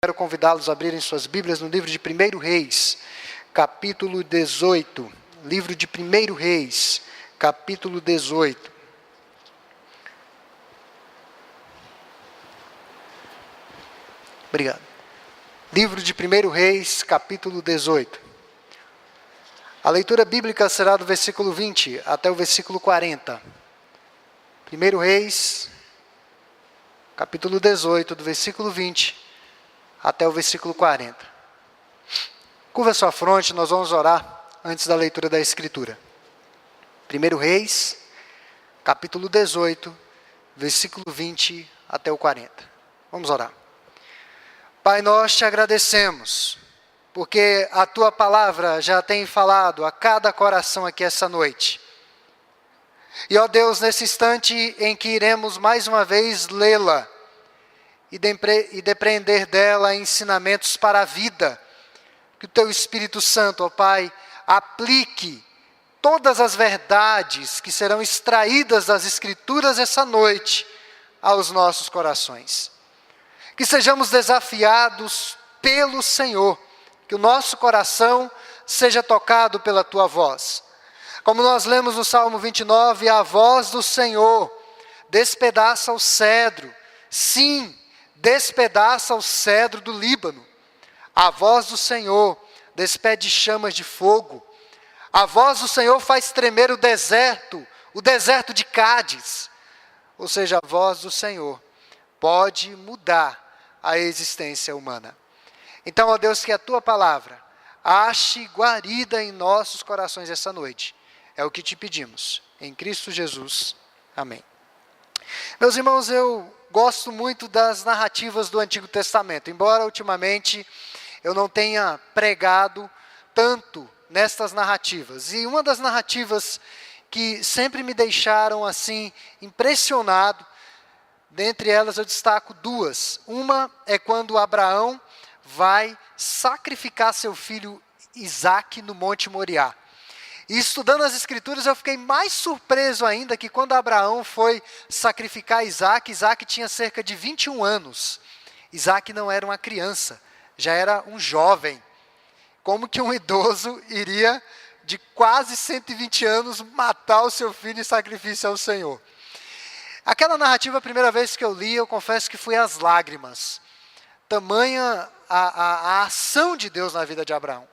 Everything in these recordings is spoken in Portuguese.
Quero convidá-los a abrirem suas Bíblias no livro de 1 Reis, capítulo 18. Livro de 1 Reis, capítulo 18. Obrigado. Livro de 1 Reis, capítulo 18. A leitura bíblica será do versículo 20 até o versículo 40. 1 Reis, capítulo 18, do versículo 20 até o versículo 40. Curva sua fronte, nós vamos orar antes da leitura da Escritura. 1 Reis, capítulo 18, versículo 20 até o 40. Vamos orar. Pai, nós te agradecemos, porque a Tua palavra já tem falado a cada coração aqui essa noite. E, ó Deus, nesse instante em que iremos mais uma vez lê-la, e depreender dela ensinamentos para a vida, que o Teu Espírito Santo, ó Pai, aplique todas as verdades que serão extraídas das Escrituras essa noite aos nossos corações. Que sejamos desafiados pelo Senhor, que o nosso coração seja tocado pela Tua voz. Como nós lemos no Salmo 29, a voz do Senhor despedaça o cedro, sim, despedaça o cedro do Líbano. A voz do Senhor despede chamas de fogo. A voz do Senhor faz tremer o deserto de Cádiz. Ou seja, a voz do Senhor pode mudar a existência humana. Então, ó Deus, que a Tua palavra ache guarida em nossos corações essa noite. É o que te pedimos. Em Cristo Jesus. Amém. Meus irmãos, eu gosto muito das narrativas do Antigo Testamento, embora ultimamente eu não tenha pregado tanto nestas narrativas. E uma das narrativas que sempre me deixaram assim impressionado, dentre elas eu destaco duas. Uma é quando Abraão vai sacrificar seu filho Isaque no Monte Moriá. E estudando as Escrituras, eu fiquei mais surpreso ainda que quando Abraão foi sacrificar Isaque, Isaque tinha cerca de 21 anos. Isaque não era uma criança, já era um jovem. Como que um idoso iria, de quase 120 anos, matar o seu filho em sacrifício ao Senhor? Aquela narrativa, a primeira vez que eu li, eu confesso que fui às lágrimas. Tamanha a ação de Deus na vida de Abraão.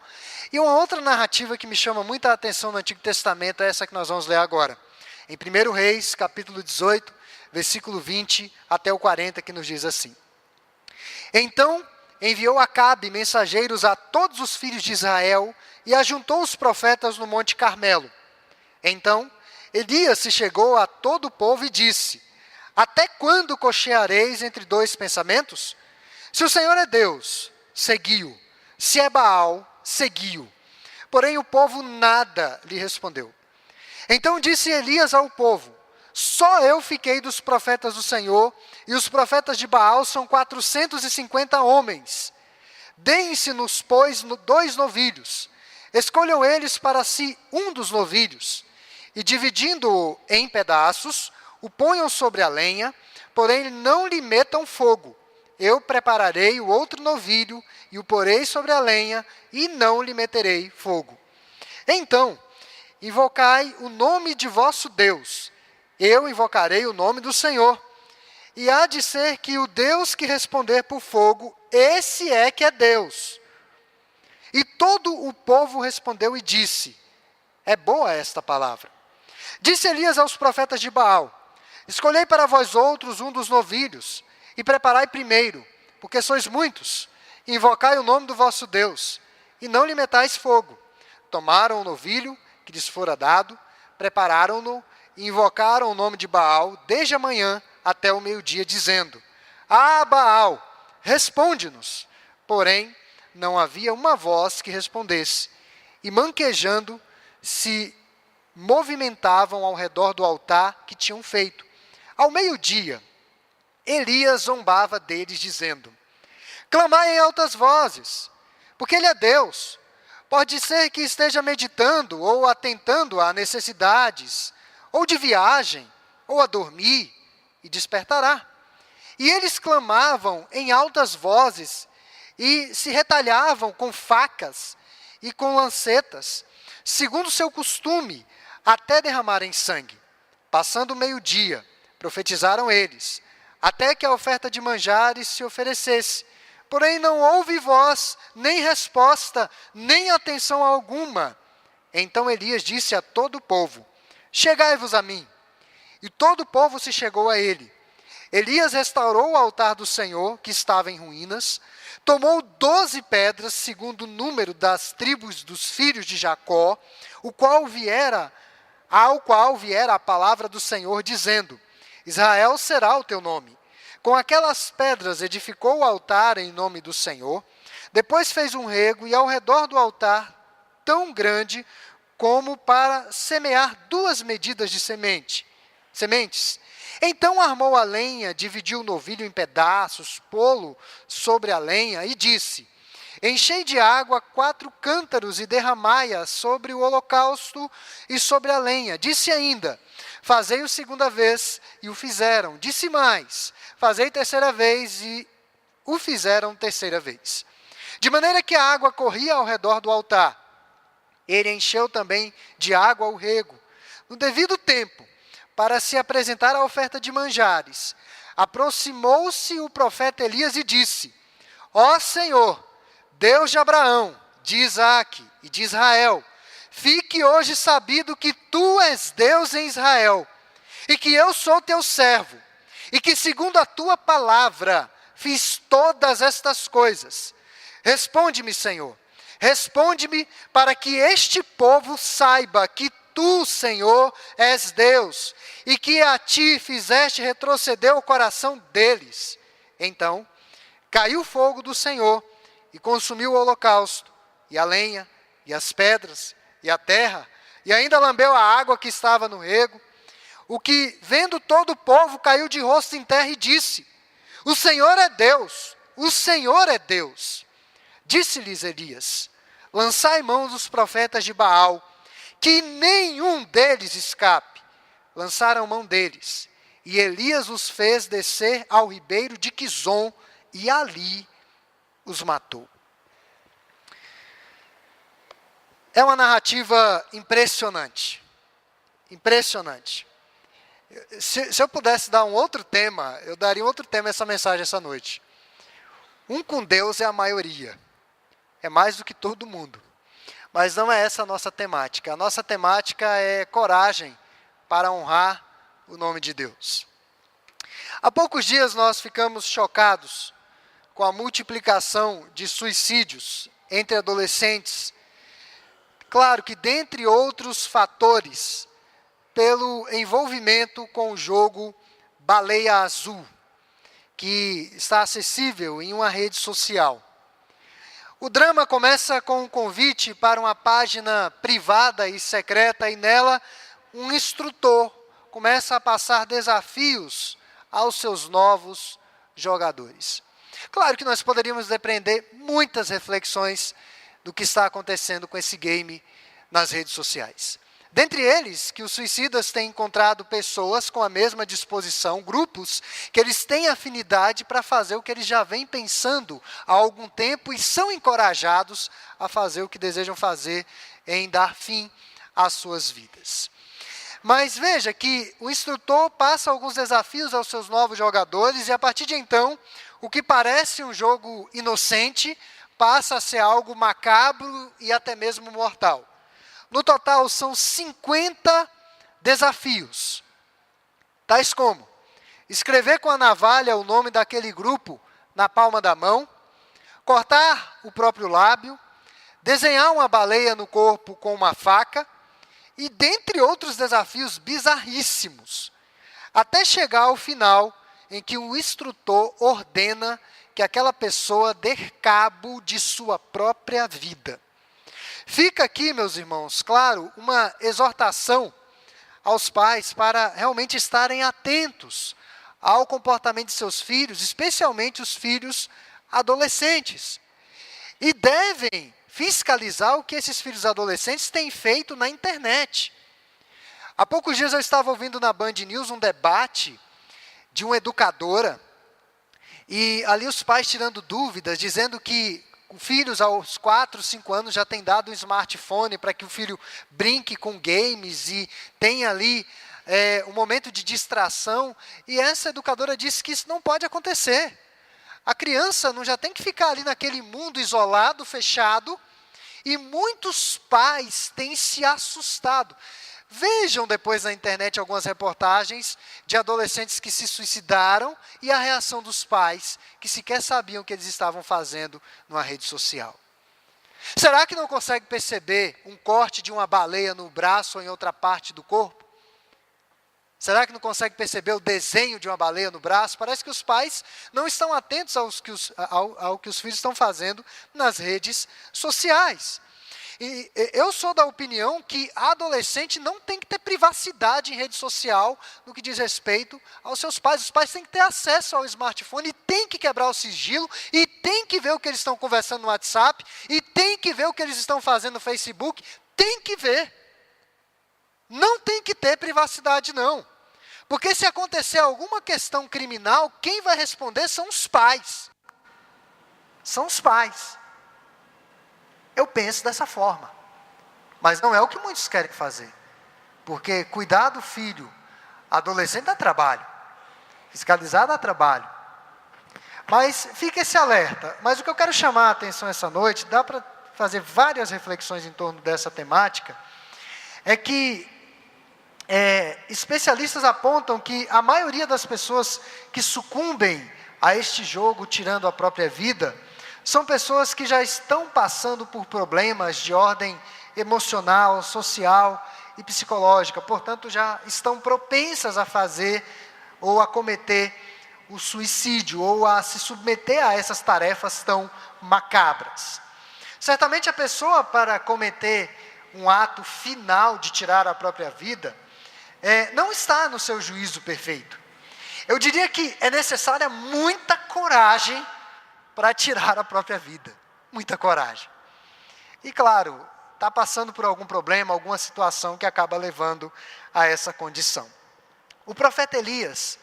E uma outra narrativa que me chama muita atenção no Antigo Testamento é essa que nós vamos ler agora. Em 1 Reis, capítulo 18, versículo 20 até o 40, que nos diz assim. Então enviou Acabe mensageiros a todos os filhos de Israel e ajuntou os profetas no Monte Carmelo. Então Elias se chegou a todo o povo e disse: Até quando cocheareis entre dois pensamentos? Se o Senhor é Deus, segui-o. Se é Baal, segui-o. Porém o povo nada lhe respondeu. Então disse Elias ao povo: Só eu fiquei dos profetas do Senhor, e os profetas de Baal são 450 homens. Deem-se-nos, pois, 2 novilhos. Escolham eles para si um dos novilhos, e dividindo-o em pedaços, o ponham sobre a lenha, porém não lhe metam fogo. Eu prepararei o outro novilho e o porei sobre a lenha e não lhe meterei fogo. Então, invocai o nome de vosso Deus. Eu invocarei o nome do Senhor. E há de ser que o Deus que responder por fogo, esse é que é Deus. E todo o povo respondeu e disse: É boa esta palavra. Disse Elias aos profetas de Baal: Escolhei para vós outros um dos novilhos, e preparai primeiro, porque sois muitos, e invocai o nome do vosso Deus, e não lhe metais fogo. Tomaram o novilho que lhes fora dado, prepararam-no, e invocaram o nome de Baal, desde a manhã até o meio-dia, dizendo: Ah, Baal, responde-nos. Porém, não havia uma voz que respondesse, e manquejando, se movimentavam ao redor do altar que tinham feito. Ao meio-dia, Elias zombava deles, dizendo: Clamai em altas vozes, porque ele é Deus. Pode ser que esteja meditando ou atentando a necessidades, ou de viagem, ou a dormir, e despertará. E eles clamavam em altas vozes, e se retalhavam com facas e com lancetas, segundo seu costume, até derramarem sangue. Passando o meio-dia, profetizaram eles, até que a oferta de manjares se oferecesse. Porém não houve voz, nem resposta, nem atenção alguma. Então Elias disse a todo o povo: chegai-vos a mim. E todo o povo se chegou a ele. Elias restaurou o altar do Senhor, que estava em ruínas, tomou 12 pedras, segundo o número das tribos dos filhos de Jacó, ao qual viera a palavra do Senhor, dizendo: Israel será o teu nome. Com aquelas pedras edificou o altar em nome do Senhor. Depois fez um rego, e ao redor do altar, tão grande como para semear 2 medidas de sementes. Então armou a lenha, dividiu o novilho em pedaços, pô-lo sobre a lenha, e disse: enchei de água 4 cântaros e derramai-a sobre o holocausto e sobre a lenha. Disse ainda: fazei-o segunda vez, e o fizeram. Disse mais: fazei terceira vez, e o fizeram terceira vez. De maneira que a água corria ao redor do altar. Ele encheu também de água o rego. No devido tempo, para se apresentar a oferta de manjares, aproximou-se o profeta Elias e disse: ó Senhor, Deus de Abraão, de Isaque e de Israel, fique hoje sabido que tu és Deus em Israel, e que eu sou teu servo, e que segundo a tua palavra fiz todas estas coisas. Responde-me, Senhor, responde-me, para que este povo saiba que tu, Senhor, és Deus, e que a ti fizeste retroceder o coração deles. Então caiu o fogo do Senhor, e consumiu o holocausto, e a lenha, e as pedras, e a terra, e ainda lambeu a água que estava no rego. O que, vendo todo o povo, caiu de rosto em terra e disse: o Senhor é Deus, o Senhor é Deus. Disse-lhes Elias: lançai mão dos profetas de Baal, que nenhum deles escape. Lançaram mão deles, e Elias os fez descer ao ribeiro de Quizon, e ali os matou. É uma narrativa impressionante. Impressionante. Se eu pudesse dar um outro tema, eu daria um outro tema a essa mensagem essa noite. Um com Deus é a maioria. É mais do que todo mundo. Mas não é essa a nossa temática. A nossa temática é coragem para honrar o nome de Deus. Há poucos dias nós ficamos chocados com a multiplicação de suicídios entre adolescentes. Claro que, dentre outros fatores, pelo envolvimento com o jogo Baleia Azul, que está acessível em uma rede social. O drama começa com um convite para uma página privada e secreta, e nela um instrutor começa a passar desafios aos seus novos jogadores. Claro que nós poderíamos depreender muitas reflexões do que está acontecendo com esse game nas redes sociais. Dentre eles, que os suicidas têm encontrado pessoas com a mesma disposição, grupos que eles têm afinidade para fazer o que eles já vêm pensando há algum tempo e são encorajados a fazer o que desejam fazer, em dar fim às suas vidas. Mas veja que o instrutor passa alguns desafios aos seus novos jogadores e a partir de então, o que parece um jogo inocente passa a ser algo macabro e até mesmo mortal. No total, são 50 desafios, tais como escrever com a navalha o nome daquele grupo na palma da mão, cortar o próprio lábio, desenhar uma baleia no corpo com uma faca, e dentre outros desafios bizarríssimos, até chegar ao final em que o instrutor ordena que aquela pessoa dê cabo de sua própria vida. Fica aqui, meus irmãos, claro, uma exortação aos pais para realmente estarem atentos ao comportamento de seus filhos, especialmente os filhos adolescentes. E devem fiscalizar o que esses filhos adolescentes têm feito na internet. Há poucos dias eu estava ouvindo na Band News um debate de uma educadora, E ali os pais tirando dúvidas, dizendo que filhos aos 4, 5 anos já têm dado um smartphone para que o filho brinque com games e tenha ali um momento de distração. E essa educadora disse que isso não pode acontecer. A criança não já tem que ficar ali naquele mundo isolado, fechado, e muitos pais têm se assustado. Vejam depois na internet algumas reportagens de adolescentes que se suicidaram e a reação dos pais, que sequer sabiam o que eles estavam fazendo numa rede social. Será que não consegue perceber um corte de uma baleia no braço ou em outra parte do corpo? Será que não consegue perceber o desenho de uma baleia no braço? Parece que os pais não estão atentos ao que os filhos estão fazendo nas redes sociais. E eu sou da opinião que adolescente não tem que ter privacidade em rede social no que diz respeito aos seus pais. Os pais têm que ter acesso ao smartphone e têm que quebrar o sigilo e têm que ver o que eles estão conversando no WhatsApp e têm que ver o que eles estão fazendo no Facebook. Tem que ver. Não tem que ter privacidade, não. Porque se acontecer alguma questão criminal, quem vai responder são os pais. São os pais. Eu penso dessa forma. Mas não é o que muitos querem fazer. Porque cuidar do filho adolescente dá trabalho. Fiscalizar dá trabalho. Mas fica esse alerta. Mas o que eu quero chamar a atenção essa noite, dá para fazer várias reflexões em torno dessa temática, é que especialistas apontam que a maioria das pessoas que sucumbem a este jogo, tirando a própria vida, são pessoas que já estão passando por problemas de ordem emocional, social e psicológica, portanto já estão propensas a fazer ou a cometer o suicídio ou a se submeter a essas tarefas tão macabras. Certamente a pessoa, para cometer um ato final de tirar a própria vida, não está no seu juízo perfeito. Eu diria que é necessária muita coragem para tirar a própria vida. Muita coragem. E claro, está passando por algum problema, alguma situação que acaba levando a essa condição. O profeta Elias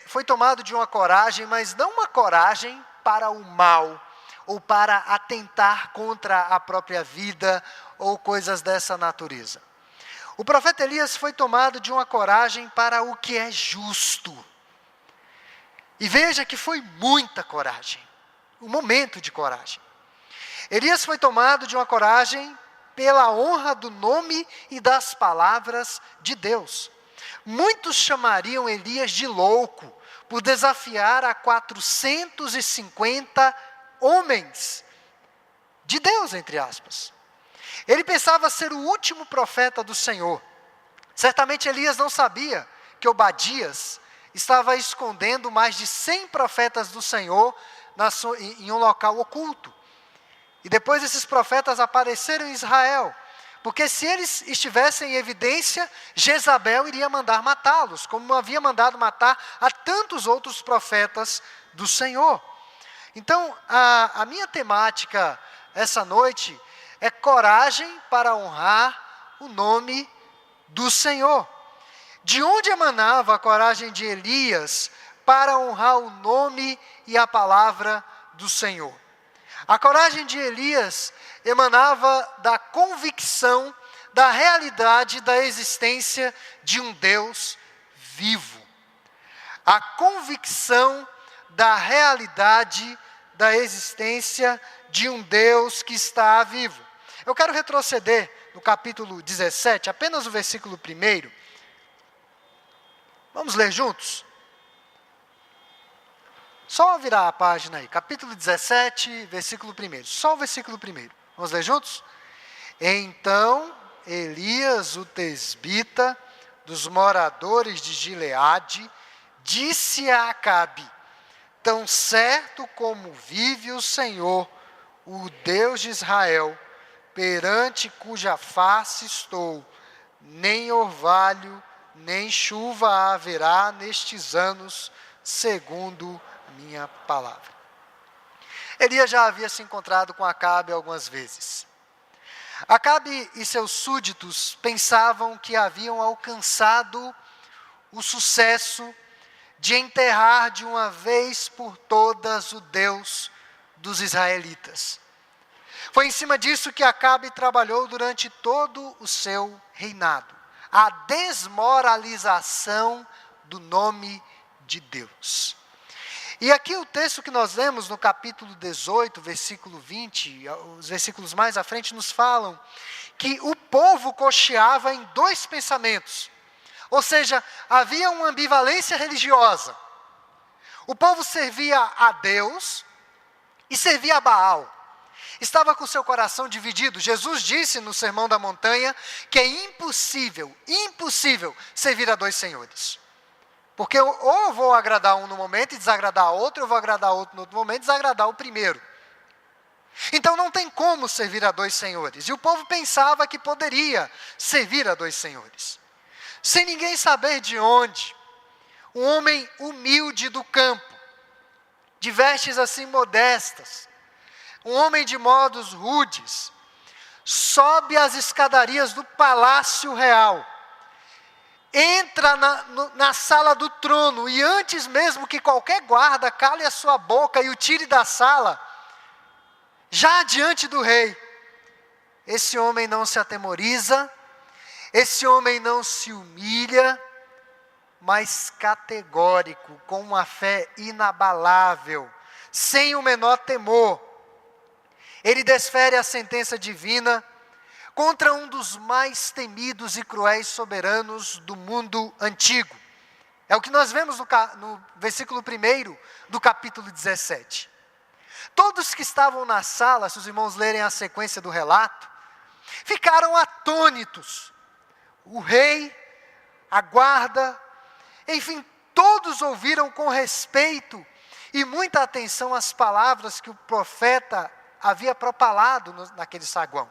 foi tomado de uma coragem, mas não uma coragem para o mal, ou para atentar contra a própria vida, ou coisas dessa natureza. O profeta Elias foi tomado de uma coragem para o que é justo. E veja que foi muita coragem, um momento de coragem. Elias foi tomado de uma coragem pela honra do nome e das palavras de Deus. Muitos chamariam Elias de louco, por desafiar a 450 homens de Deus, entre aspas. Ele pensava ser o último profeta do Senhor. Certamente Elias não sabia que Obadias estava escondendo mais de 100 profetas do Senhor em um local oculto. E depois esses profetas apareceram em Israel. Porque se eles estivessem em evidência, Jezabel iria mandar matá-los, como havia mandado matar a tantos outros profetas do Senhor. Então, a minha temática essa noite é coragem para honrar o nome do Senhor. De onde emanava a coragem de Elias para honrar o nome e a palavra do Senhor? A coragem de Elias emanava da convicção da realidade da existência de um Deus vivo. A convicção da realidade da existência de um Deus que está vivo. Eu quero retroceder no capítulo 17, apenas o versículo 1. Vamos ler juntos? Só virar a página aí, capítulo 17, versículo 1. Só o versículo 1. Vamos ler juntos? Então Elias, o tesbita, dos moradores de Gileade, disse a Acabe: tão certo como vive o Senhor, o Deus de Israel, perante cuja face estou, nem orvalho, nem chuva haverá nestes anos, segundo minha palavra. Elias já havia se encontrado com Acabe algumas vezes. Acabe e seus súditos pensavam que haviam alcançado o sucesso de enterrar de uma vez por todas o Deus dos israelitas. Foi em cima disso que Acabe trabalhou durante todo o seu reinado. A desmoralização do nome de Deus. E aqui o texto que nós lemos no capítulo 18, versículo 20, os versículos mais à frente nos falam que o povo cocheava em dois pensamentos. Ou seja, havia uma ambivalência religiosa. O povo servia a Deus e servia a Baal. Estava com seu coração dividido. Jesus disse no Sermão da Montanha que é impossível servir a dois senhores. Porque ou eu vou agradar um no momento e desagradar outro, ou eu vou agradar outro no outro momento e desagradar o primeiro. Então não tem como servir a dois senhores. E o povo pensava que poderia servir a dois senhores. Sem ninguém saber de onde, um homem humilde do campo, de vestes assim modestas, um homem de modos rudes, sobe as escadarias do palácio real, entra na sala do trono, e antes mesmo que qualquer guarda cale a sua boca e o tire da sala, já diante do rei, esse homem não se atemoriza, esse homem não se humilha, mas categórico, com uma fé inabalável, sem o menor temor, ele desfere a sentença divina contra um dos mais temidos e cruéis soberanos do mundo antigo. É o que nós vemos no versículo 1 do capítulo 17. Todos que estavam na sala, se os irmãos lerem a sequência do relato, ficaram atônitos. O rei, a guarda, enfim, todos ouviram com respeito e muita atenção as palavras que o profeta havia propalado naquele saguão.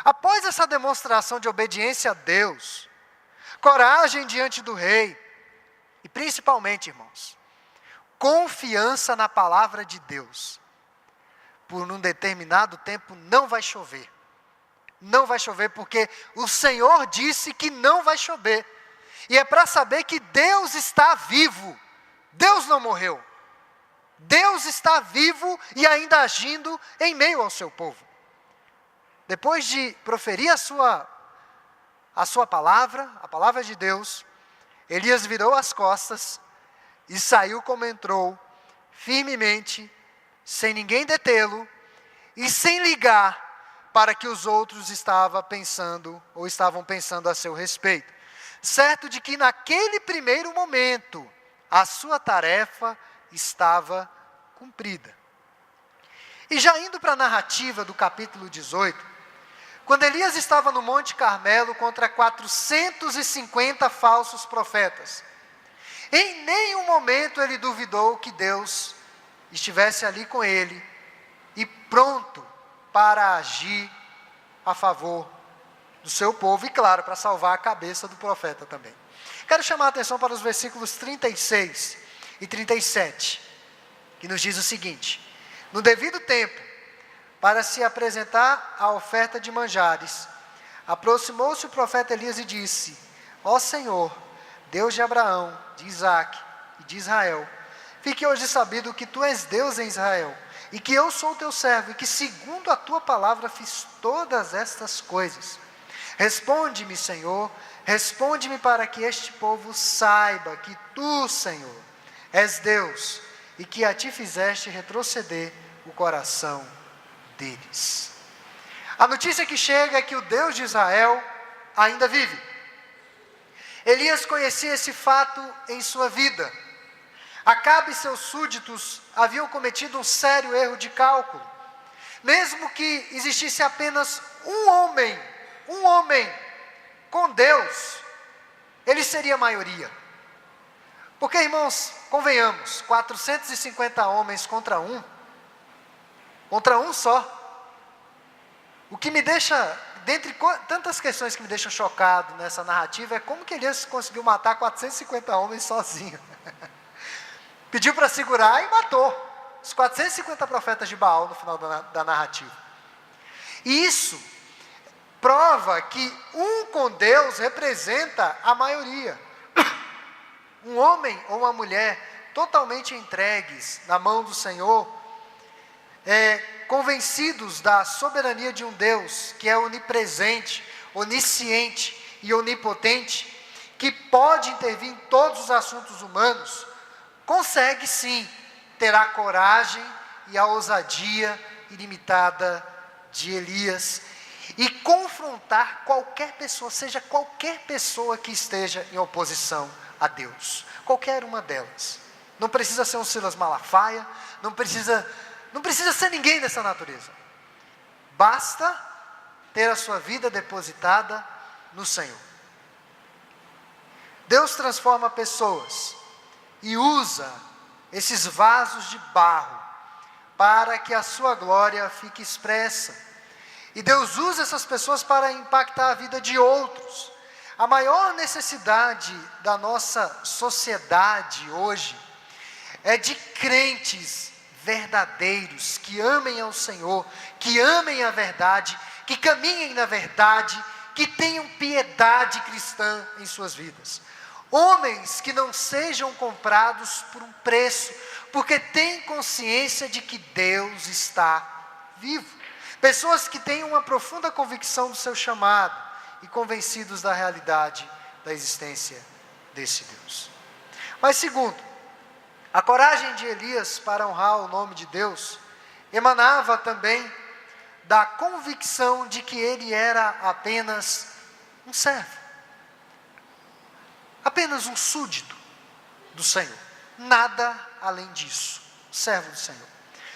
Após essa demonstração de obediência a Deus, coragem diante do rei, e principalmente, irmãos, confiança na palavra de Deus, por um determinado tempo não vai chover. Não vai chover porque o Senhor disse que não vai chover. E é para saber que Deus está vivo. Deus não morreu. Deus está vivo e ainda agindo em meio ao seu povo. Depois de proferir a sua palavra, a palavra de Deus, Elias virou as costas e saiu como entrou, firmemente, sem ninguém detê-lo e sem ligar para que os outros estavam pensando a seu respeito. Certo de que naquele primeiro momento, a sua tarefa estava cumprida. E já indo para a narrativa do capítulo 18, quando Elias estava no Monte Carmelo contra 450 falsos profetas, em nenhum momento ele duvidou que Deus estivesse ali com ele e pronto para agir a favor do seu povo e, claro, para salvar a cabeça do profeta também. Quero chamar a atenção para os versículos 36 e 37, que nos diz o seguinte: no devido tempo, para se apresentar a oferta de manjares, aproximou-se o profeta Elias e disse: ó Senhor, Deus de Abraão, de Isaque e de Israel, fique hoje sabido que tu és Deus em Israel, e que eu sou teu servo, e que segundo a tua palavra fiz todas estas coisas. Responde-me, Senhor, responde-me para que este povo saiba que tu, Senhor, és Deus, e que a ti fizeste retroceder o coração deles. A notícia que chega é que o Deus de Israel ainda vive. Elias conhecia esse fato em sua vida. Acabe e seus súditos haviam cometido um sério erro de cálculo. Mesmo que existisse apenas um homem com Deus, ele seria a maioria. Porque, irmãos, convenhamos, 450 homens contra um só. O que me deixa, dentre tantas questões que me deixam chocado nessa narrativa, é como que Elias conseguiu matar 450 homens sozinho. Pediu para segurar e matou os 450 profetas de Baal no final da narrativa. E isso prova que um com Deus representa a maioria. Um homem ou uma mulher totalmente entregues na mão do Senhor, convencidos da soberania de um Deus que é onipresente, onisciente e onipotente, que pode intervir em todos os assuntos humanos, consegue sim ter a coragem e a ousadia ilimitada de Elias e confrontar qualquer pessoa, seja qualquer pessoa que esteja em oposição a Deus, qualquer uma delas. Não precisa ser um Silas Malafaia, não precisa ser ninguém dessa natureza. Basta ter a sua vida depositada no Senhor. Deus transforma pessoas e usa esses vasos de barro para que a sua glória fique expressa. E Deus usa essas pessoas para impactar a vida de outros. A maior necessidade da nossa sociedade hoje é de crentes verdadeiros, que amem ao Senhor, que amem a verdade, que caminhem na verdade, que tenham piedade cristã em suas vidas. Homens que não sejam comprados por um preço, porque têm consciência de que Deus está vivo. Pessoas que têm uma profunda convicção do seu chamado e convencidos da realidade da existência desse Deus. Mas segundo, a coragem de Elias para honrar o nome de Deus emanava também da convicção de que ele era apenas um servo, apenas um súdito do Senhor, nada além disso, servo do Senhor.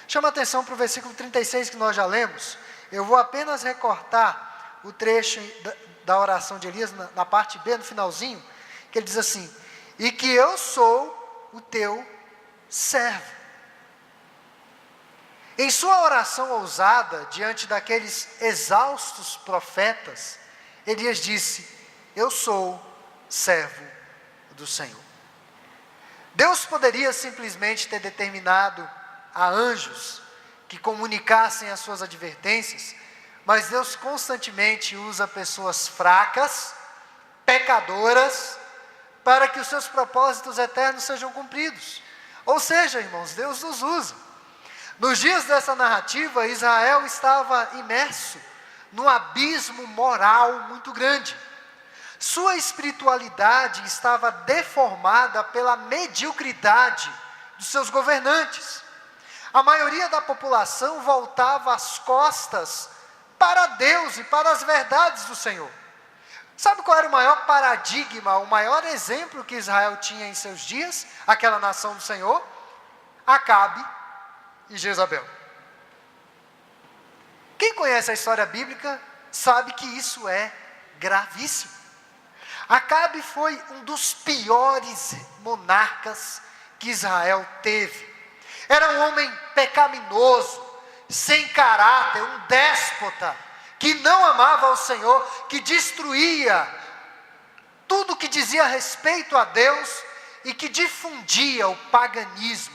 Chama atenção para o versículo 36 que nós já lemos. Eu vou apenas recortar o trecho da oração de Elias, na parte B, no finalzinho, que ele diz assim: e que eu sou o teu servo. Em sua oração ousada, diante daqueles exaustos profetas, Elias disse: eu sou servo do Senhor. Deus poderia simplesmente ter determinado a anjos que comunicassem as suas advertências, mas Deus constantemente usa pessoas fracas, pecadoras, para que os seus propósitos eternos sejam cumpridos. Ou seja, irmãos, Deus nos usa. Nos dias dessa narrativa, Israel estava imerso num abismo moral muito grande. Sua espiritualidade estava deformada pela mediocridade dos seus governantes. A maioria da população voltava as costas para Deus e para as verdades do Senhor. Sabe qual era o maior paradigma, o maior exemplo que Israel tinha em seus dias, aquela nação do Senhor? Acabe e Jezabel. Quem conhece a história bíblica sabe que isso é gravíssimo. Acabe foi um dos piores monarcas que Israel teve. Era um homem pecaminoso, sem caráter, um déspota, que não amava ao Senhor, que destruía tudo que dizia respeito a Deus e que difundia o paganismo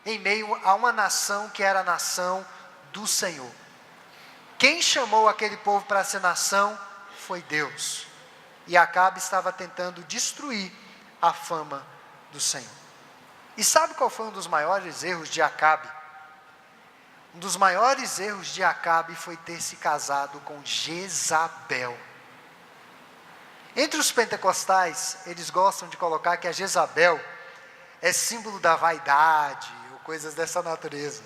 em meio a uma nação que era a nação do Senhor. Quem chamou aquele povo para ser nação foi Deus. E Acabe estava tentando destruir a fama do Senhor. E sabe qual foi um dos maiores erros de Acabe? Um dos maiores erros de Acabe foi ter se casado com Jezabel. Entre os pentecostais, eles gostam de colocar que a Jezabel é símbolo da vaidade, ou coisas dessa natureza.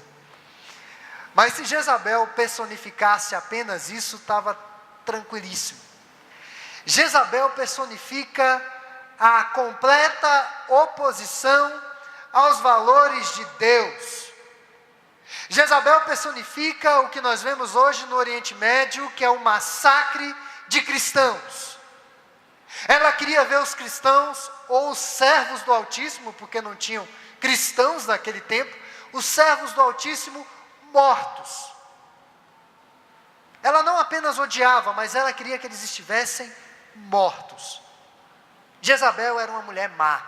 Mas se Jezabel personificasse apenas isso, estava tranquilíssimo. Jezabel personifica a completa oposição aos valores de Deus. Jezabel personifica o que nós vemos hoje no Oriente Médio, que é o massacre de cristãos. Ela queria ver os cristãos, ou os servos do Altíssimo, porque não tinham cristãos naquele tempo, os servos do Altíssimo mortos. Ela não apenas odiava, mas ela queria que eles estivessem mortos. Jezabel era uma mulher má,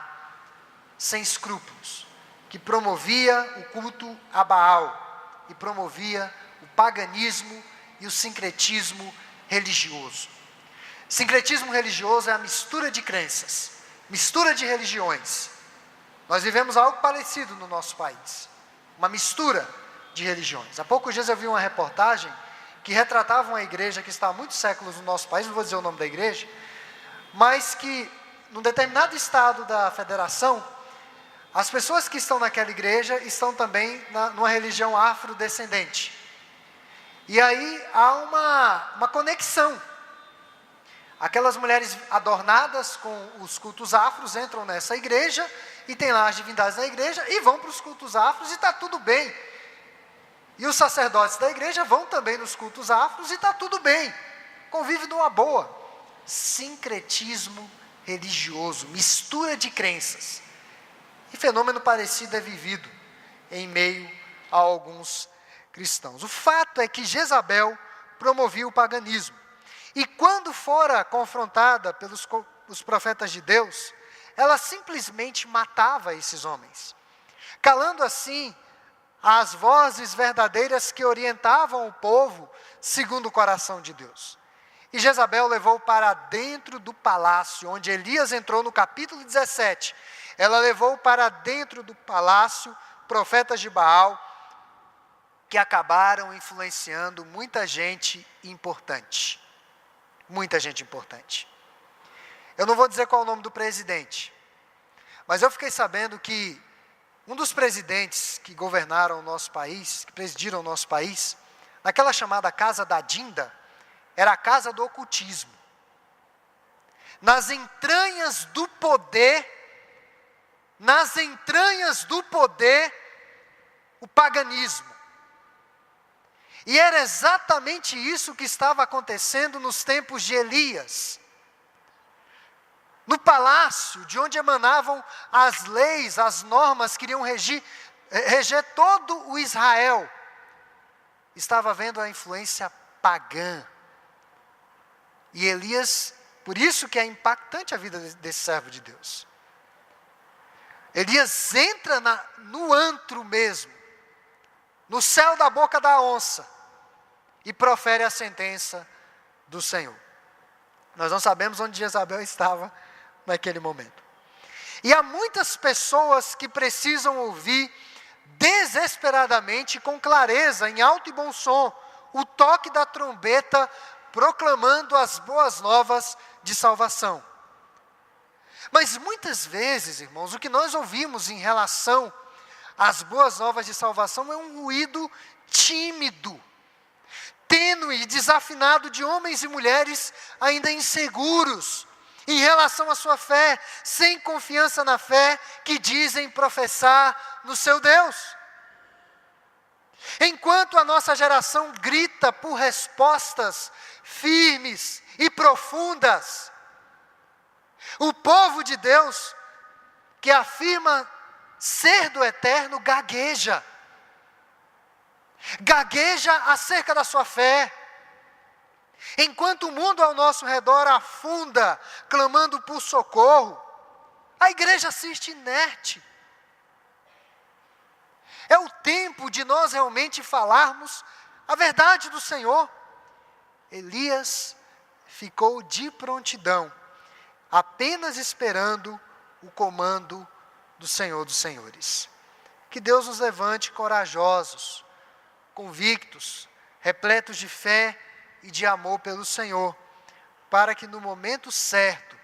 sem escrúpulos, que promovia o culto a Baal e promovia o paganismo e o sincretismo religioso. Sincretismo religioso é a mistura de crenças, mistura de religiões, Nós vivemos algo parecido no nosso país, uma mistura de religiões. Há poucos dias eu vi uma reportagem que retratava uma igreja que está há muitos séculos no nosso país, não vou dizer o nome da igreja, mas que, num determinado estado da federação, as pessoas que estão naquela igreja estão também numa religião afrodescendente. E aí há uma conexão. Aquelas mulheres adornadas com os cultos afros entram nessa igreja e tem lá as divindades da igreja e vão para os cultos afros e está tudo bem. E os sacerdotes da igreja vão também nos cultos afros e está tudo bem. Convive numa boa. Sincretismo religioso, mistura de crenças. E fenômeno parecido é vivido em meio a alguns cristãos. O fato é que Jezabel promovia o paganismo. E quando fora confrontada pelos os profetas de Deus, ela simplesmente matava esses homens, calando assim as vozes verdadeiras que orientavam o povo segundo o coração de Deus. E Jezabel levou para dentro do palácio, onde Elias entrou no capítulo 17, ela levou para dentro do palácio profetas de Baal, que acabaram influenciando muita gente importante. Muita gente importante. Eu não vou dizer qual é o nome do presidente, mas eu fiquei sabendo que um dos presidentes que governaram o nosso país, que presidiram o nosso país, naquela chamada Casa da Dinda, era a casa do ocultismo. Nas entranhas do poder, o paganismo. E era exatamente isso que estava acontecendo nos tempos de Elias. No palácio, de onde emanavam as leis, as normas que iriam reger todo o Israel, estava havendo a influência pagã. E Elias, por isso que é impactante a vida desse servo de Deus. Elias entra no antro mesmo, no céu da boca da onça, e profere a sentença do Senhor. Nós não sabemos onde Jezabel estava naquele momento. E há muitas pessoas que precisam ouvir desesperadamente, com clareza, em alto e bom som, o toque da trombeta proclamando as boas novas de salvação. Mas muitas vezes, irmãos, o que nós ouvimos em relação às boas novas de salvação é um ruído tímido, tênue e desafinado de homens e mulheres ainda inseguros em relação à sua fé, sem confiança na fé que dizem professar no seu Deus. Enquanto a nossa geração grita por respostas firmes e profundas, o povo de Deus, que afirma ser do eterno, gagueja acerca da sua fé. Enquanto o mundo ao nosso redor afunda, clamando por socorro, a igreja assiste inerte. É o tempo de nós realmente falarmos a verdade do Senhor. Elias ficou de prontidão, apenas esperando o comando do Senhor dos Senhores. Que Deus nos levante corajosos, convictos, repletos de fé e de amor pelo Senhor, para que no momento certo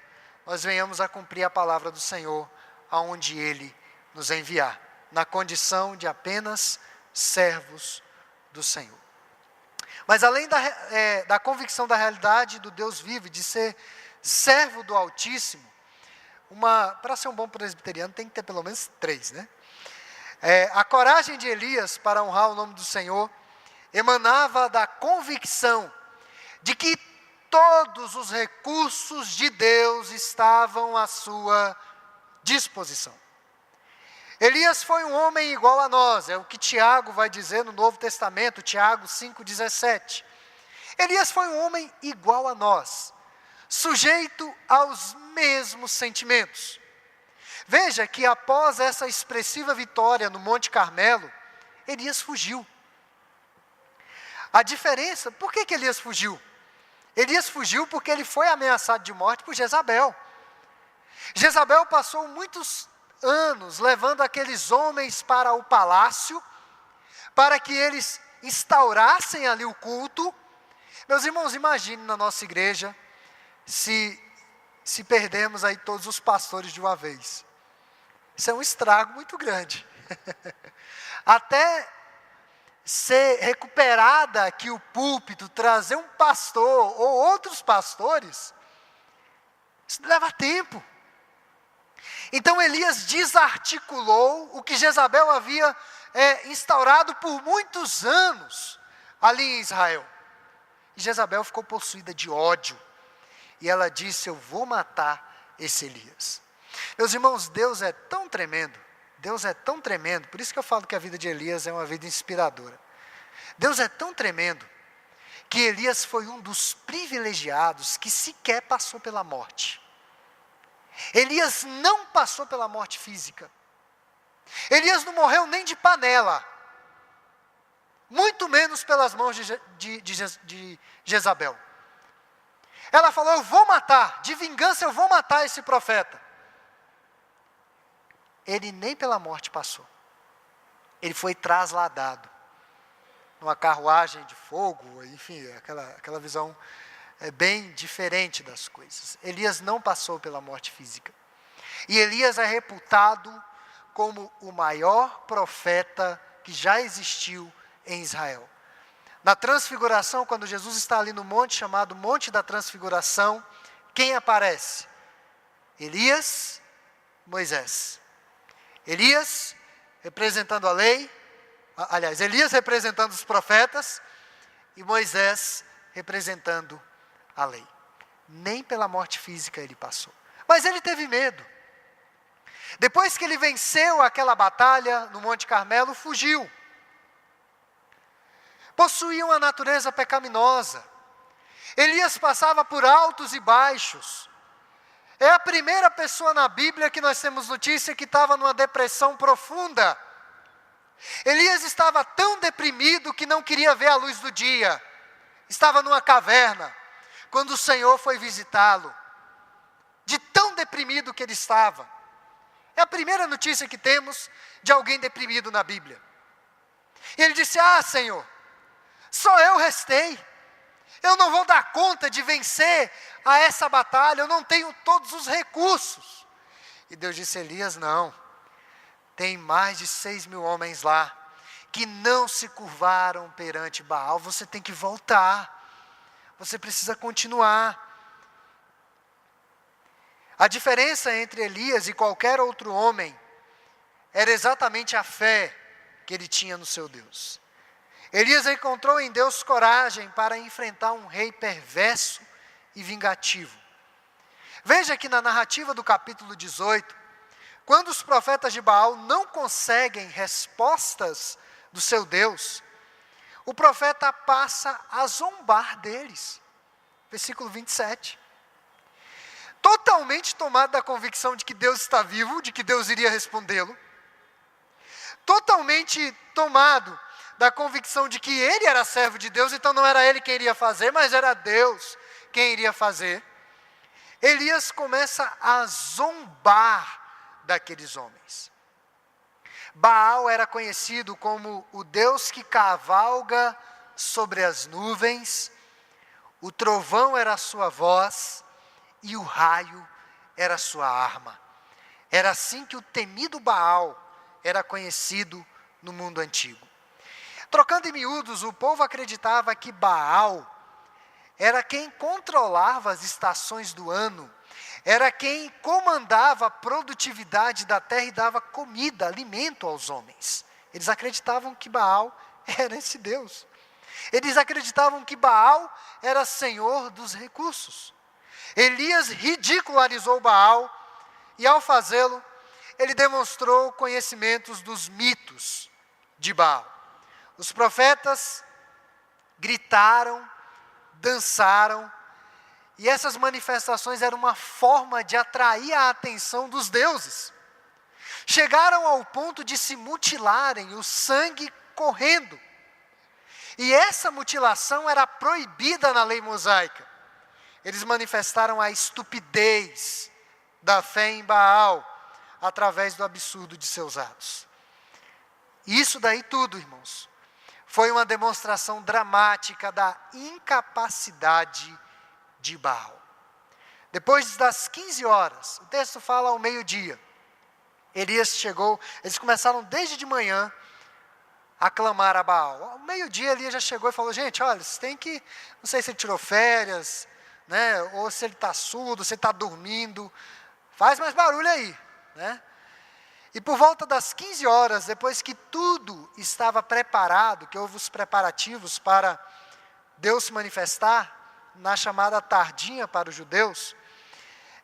nós venhamos a cumprir a palavra do Senhor aonde Ele nos enviar, na condição de apenas servos do Senhor. Mas além da convicção da realidade do Deus vivo, de ser servo do Altíssimo, para ser um bom presbiteriano tem que ter pelo menos 3, né? A coragem de Elias para honrar o nome do Senhor emanava da convicção de que todos os recursos de Deus estavam à sua disposição. Elias foi um homem igual a nós, é o que Tiago vai dizer no Novo Testamento, Tiago 5,17. Elias foi um homem igual a nós, sujeito aos mesmos sentimentos. Veja que após essa expressiva vitória no Monte Carmelo, Elias fugiu. A diferença, por que Elias fugiu? Elias fugiu porque ele foi ameaçado de morte por Jezabel. Jezabel passou muitos anos levando aqueles homens para o palácio, para que eles instaurassem ali o culto. Meus irmãos, imagine na nossa igreja, se perdemos aí todos os pastores de uma vez. Isso é um estrago muito grande. Até ser recuperada aqui o púlpito, trazer um pastor ou outros pastores, isso leva tempo. Então Elias desarticulou o que Jezabel havia instaurado por muitos anos ali em Israel. E Jezabel ficou possuída de ódio. E ela disse: eu vou matar esse Elias. Meus irmãos, Deus é tão tremendo. Deus é tão tremendo. Por isso que eu falo que a vida de Elias é uma vida inspiradora. Deus é tão tremendo que Elias foi um dos privilegiados que sequer passou pela morte. Elias não passou pela morte física. Elias não morreu nem de panela. Muito menos pelas mãos de Jezabel. Ela falou: eu vou matar, de vingança eu vou matar esse profeta. Ele nem pela morte passou. Ele foi trasladado numa carruagem de fogo, enfim, aquela visão bem diferente das coisas. Elias não passou pela morte física. E Elias é reputado como o maior profeta que já existiu em Israel. Na transfiguração, quando Jesus está ali no monte chamado Monte da Transfiguração, quem aparece? Elias, Moisés. Elias representando a lei, aliás, Elias representando os profetas e Moisés representando a lei. Nem pela morte física ele passou. Mas ele teve medo. Depois que ele venceu aquela batalha no Monte Carmelo, fugiu. Possuía uma natureza pecaminosa. Elias passava por altos e baixos. É a primeira pessoa na Bíblia que nós temos notícia que estava numa depressão profunda. Elias estava tão deprimido que não queria ver a luz do dia. Estava numa caverna, quando o Senhor foi visitá-lo. De tão deprimido que ele estava. É a primeira notícia que temos de alguém deprimido na Bíblia. E ele disse: Senhor, só eu restei. Eu não vou dar conta de vencer a essa batalha. Eu não tenho todos os recursos. E Deus disse: Elias, não. Tem mais de 6.000 homens lá que não se curvaram perante Baal. Você tem que voltar. Você precisa continuar. A diferença entre Elias e qualquer outro homem era exatamente a fé que ele tinha no seu Deus. Elias encontrou em Deus coragem para enfrentar um rei perverso e vingativo. Veja que na narrativa do capítulo 18, quando os profetas de Baal não conseguem respostas do seu Deus, o profeta passa a zombar deles. Versículo 27. Totalmente tomado da convicção de que Deus está vivo, de que Deus iria respondê-lo. Totalmente tomado da convicção de que ele era servo de Deus, então não era ele quem iria fazer, mas era Deus quem iria fazer. Elias começa a zombar daqueles homens. Baal era conhecido como o Deus que cavalga sobre as nuvens, o trovão era a sua voz e o raio era a sua arma. Era assim que o temido Baal era conhecido no mundo antigo. Trocando em miúdos, o povo acreditava que Baal era quem controlava as estações do ano, era quem comandava a produtividade da terra e dava comida, alimento aos homens. Eles acreditavam que Baal era esse Deus. Eles acreditavam que Baal era senhor dos recursos. Elias ridicularizou Baal e, ao fazê-lo, ele demonstrou conhecimentos dos mitos de Baal. Os profetas gritaram, dançaram, e essas manifestações eram uma forma de atrair a atenção dos deuses. Chegaram ao ponto de se mutilarem, o sangue correndo. E essa mutilação era proibida na lei mosaica. Eles manifestaram a estupidez da fé em Baal, através do absurdo de seus atos. Isso daí tudo, irmãos, foi uma demonstração dramática da incapacidade de Baal. Depois das 15 horas, o texto fala ao meio-dia, Elias chegou, eles começaram desde de manhã a clamar a Baal. Ao meio-dia, Elias já chegou e falou, gente, olha, vocês têm que, não sei se ele tirou férias, né, ou se ele está surdo, se ele está dormindo, faz mais barulho aí, né? E por volta das 15 horas, depois que tudo estava preparado, que houve os preparativos para Deus se manifestar, na chamada tardinha para os judeus,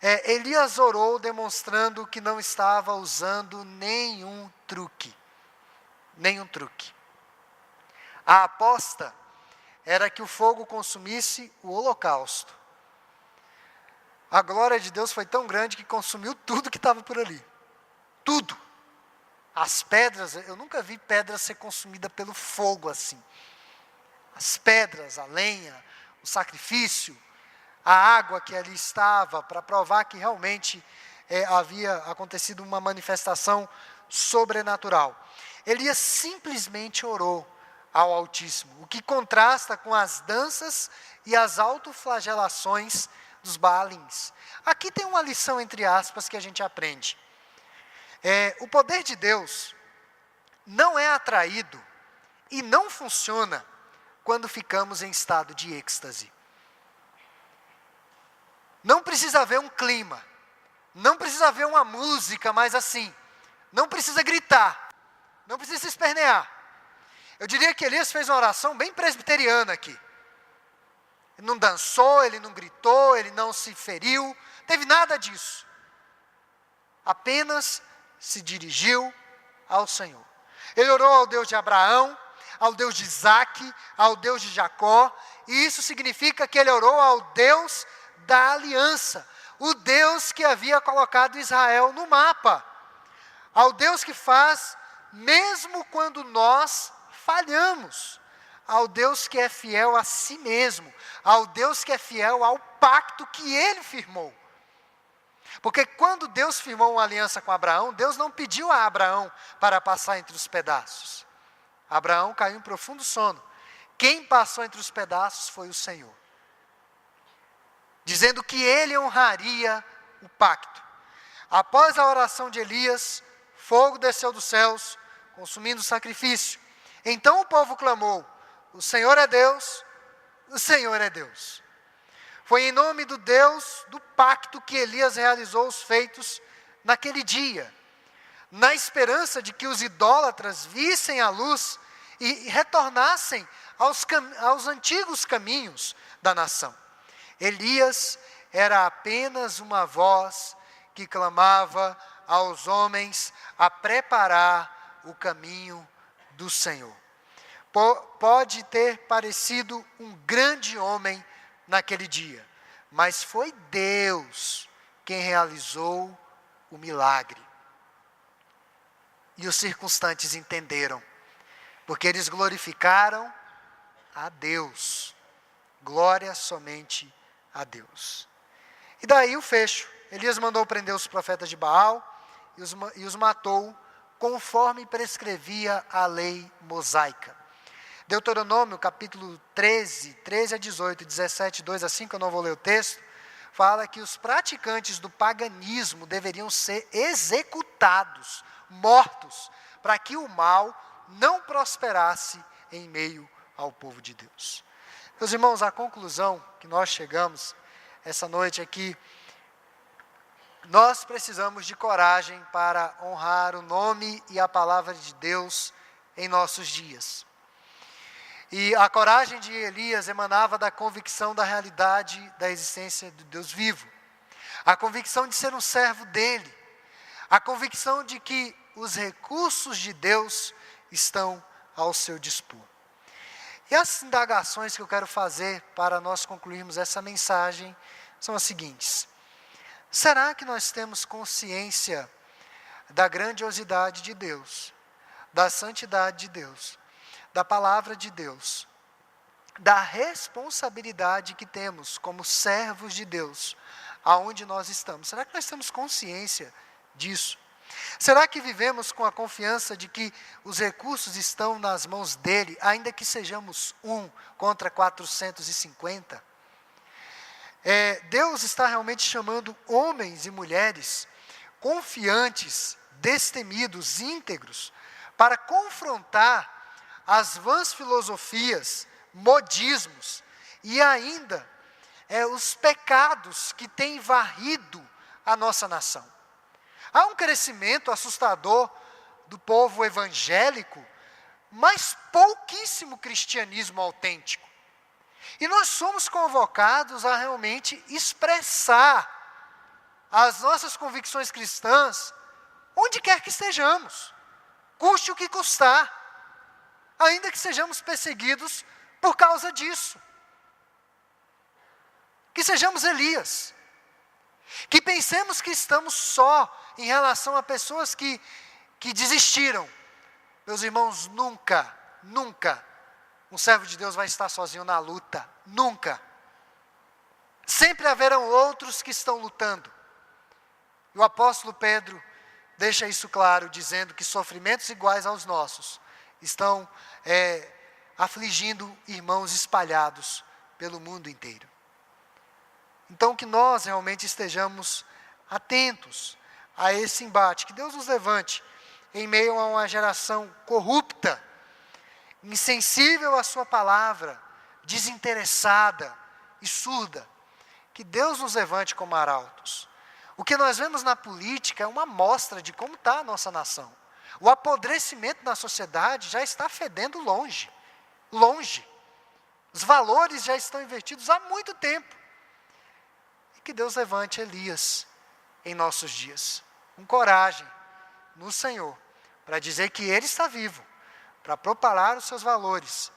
Elias orou demonstrando que não estava usando nenhum truque. Nenhum truque. A aposta era que o fogo consumisse o holocausto. A glória de Deus foi tão grande que consumiu tudo que estava por ali. Tudo. As pedras, eu nunca vi pedra ser consumida pelo fogo assim. As pedras, a lenha, o sacrifício, a água que ali estava, para provar que realmente havia acontecido uma manifestação sobrenatural. Elias simplesmente orou ao Altíssimo, o que contrasta com as danças e as autoflagelações dos Baalins. Aqui tem uma lição, entre aspas, que a gente aprende. O poder de Deus não é atraído e não funciona quando ficamos em estado de êxtase. Não precisa haver um clima, não precisa haver uma música mais assim, não precisa gritar, não precisa se espernear. Eu diria que Elias fez uma oração bem presbiteriana aqui. Ele não dançou, ele não gritou, ele não se feriu, teve nada disso. Apenas se dirigiu ao Senhor. Ele orou ao Deus de Abraão, ao Deus de Isaque, ao Deus de Jacó, e isso significa que ele orou ao Deus da aliança, o Deus que havia colocado Israel no mapa, ao Deus que faz mesmo quando nós falhamos, ao Deus que é fiel a si mesmo, ao Deus que é fiel ao pacto que ele firmou. Porque quando Deus firmou uma aliança com Abraão, Deus não pediu a Abraão para passar entre os pedaços. Abraão caiu em profundo sono. Quem passou entre os pedaços foi o Senhor, dizendo que ele honraria o pacto. Após a oração de Elias, fogo desceu dos céus, consumindo o sacrifício. Então o povo clamou, o Senhor é Deus, o Senhor é Deus. Foi em nome do Deus do pacto que Elias realizou os feitos naquele dia, na esperança de que os idólatras vissem a luz e retornassem aos antigos caminhos da nação. Elias era apenas uma voz que clamava aos homens a preparar o caminho do Senhor. Pode ter parecido um grande homem naquele dia, mas foi Deus quem realizou o milagre. E os circunstantes entenderam, porque eles glorificaram a Deus. Glória somente a Deus. E daí o fecho. Elias mandou prender os profetas de Baal e os matou conforme prescrevia a lei mosaica. Deuteronômio capítulo 13 a 18, 17, 2 a 5, eu não vou ler o texto, fala que os praticantes do paganismo deveriam ser executados, mortos, para que o mal não prosperasse em meio ao povo de Deus. Meus irmãos, a conclusão que nós chegamos essa noite é que nós precisamos de coragem para honrar o nome e a palavra de Deus em nossos dias. E a coragem de Elias emanava da convicção da realidade da existência do Deus vivo. A convicção de ser um servo dele. A convicção de que os recursos de Deus estão ao seu dispor. E as indagações que eu quero fazer para nós concluirmos essa mensagem são as seguintes. Será que nós temos consciência da grandiosidade de Deus, da santidade de Deus, da palavra de Deus, da responsabilidade que temos como servos de Deus, aonde nós estamos? Será que nós temos consciência disso? Será que vivemos com a confiança de que os recursos estão nas mãos dele, ainda que sejamos 1 contra 450? Deus está realmente chamando homens e mulheres confiantes, destemidos, íntegros, para confrontar as vãs filosofias, modismos e ainda os pecados que têm varrido a nossa nação. Há um crescimento assustador do povo evangélico, mas pouquíssimo cristianismo autêntico. E nós somos convocados a realmente expressar as nossas convicções cristãs, onde quer que estejamos, custe o que custar, ainda que sejamos perseguidos por causa disso. Que sejamos Elias, que pensemos que estamos só em relação a pessoas que desistiram. Meus irmãos, nunca um servo de Deus vai estar sozinho na luta, nunca. Sempre haverão outros que estão lutando. E o apóstolo Pedro deixa isso claro, dizendo que sofrimentos iguais aos nossos estão afligindo irmãos espalhados pelo mundo inteiro. Então que nós realmente estejamos atentos a esse embate, que Deus nos levante em meio a uma geração corrupta, insensível à sua palavra, desinteressada e surda. Que Deus nos levante como arautos. O que nós vemos na política é uma amostra de como está a nossa nação. O apodrecimento na sociedade já está fedendo longe. Os valores já estão invertidos há muito tempo. E que Deus levante Elias em nossos dias, com coragem no Senhor, para dizer que Ele está vivo, para propalar os seus valores,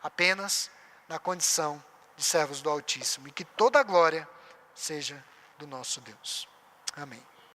apenas na condição de servos do Altíssimo, e que toda a glória seja do nosso Deus. Amém.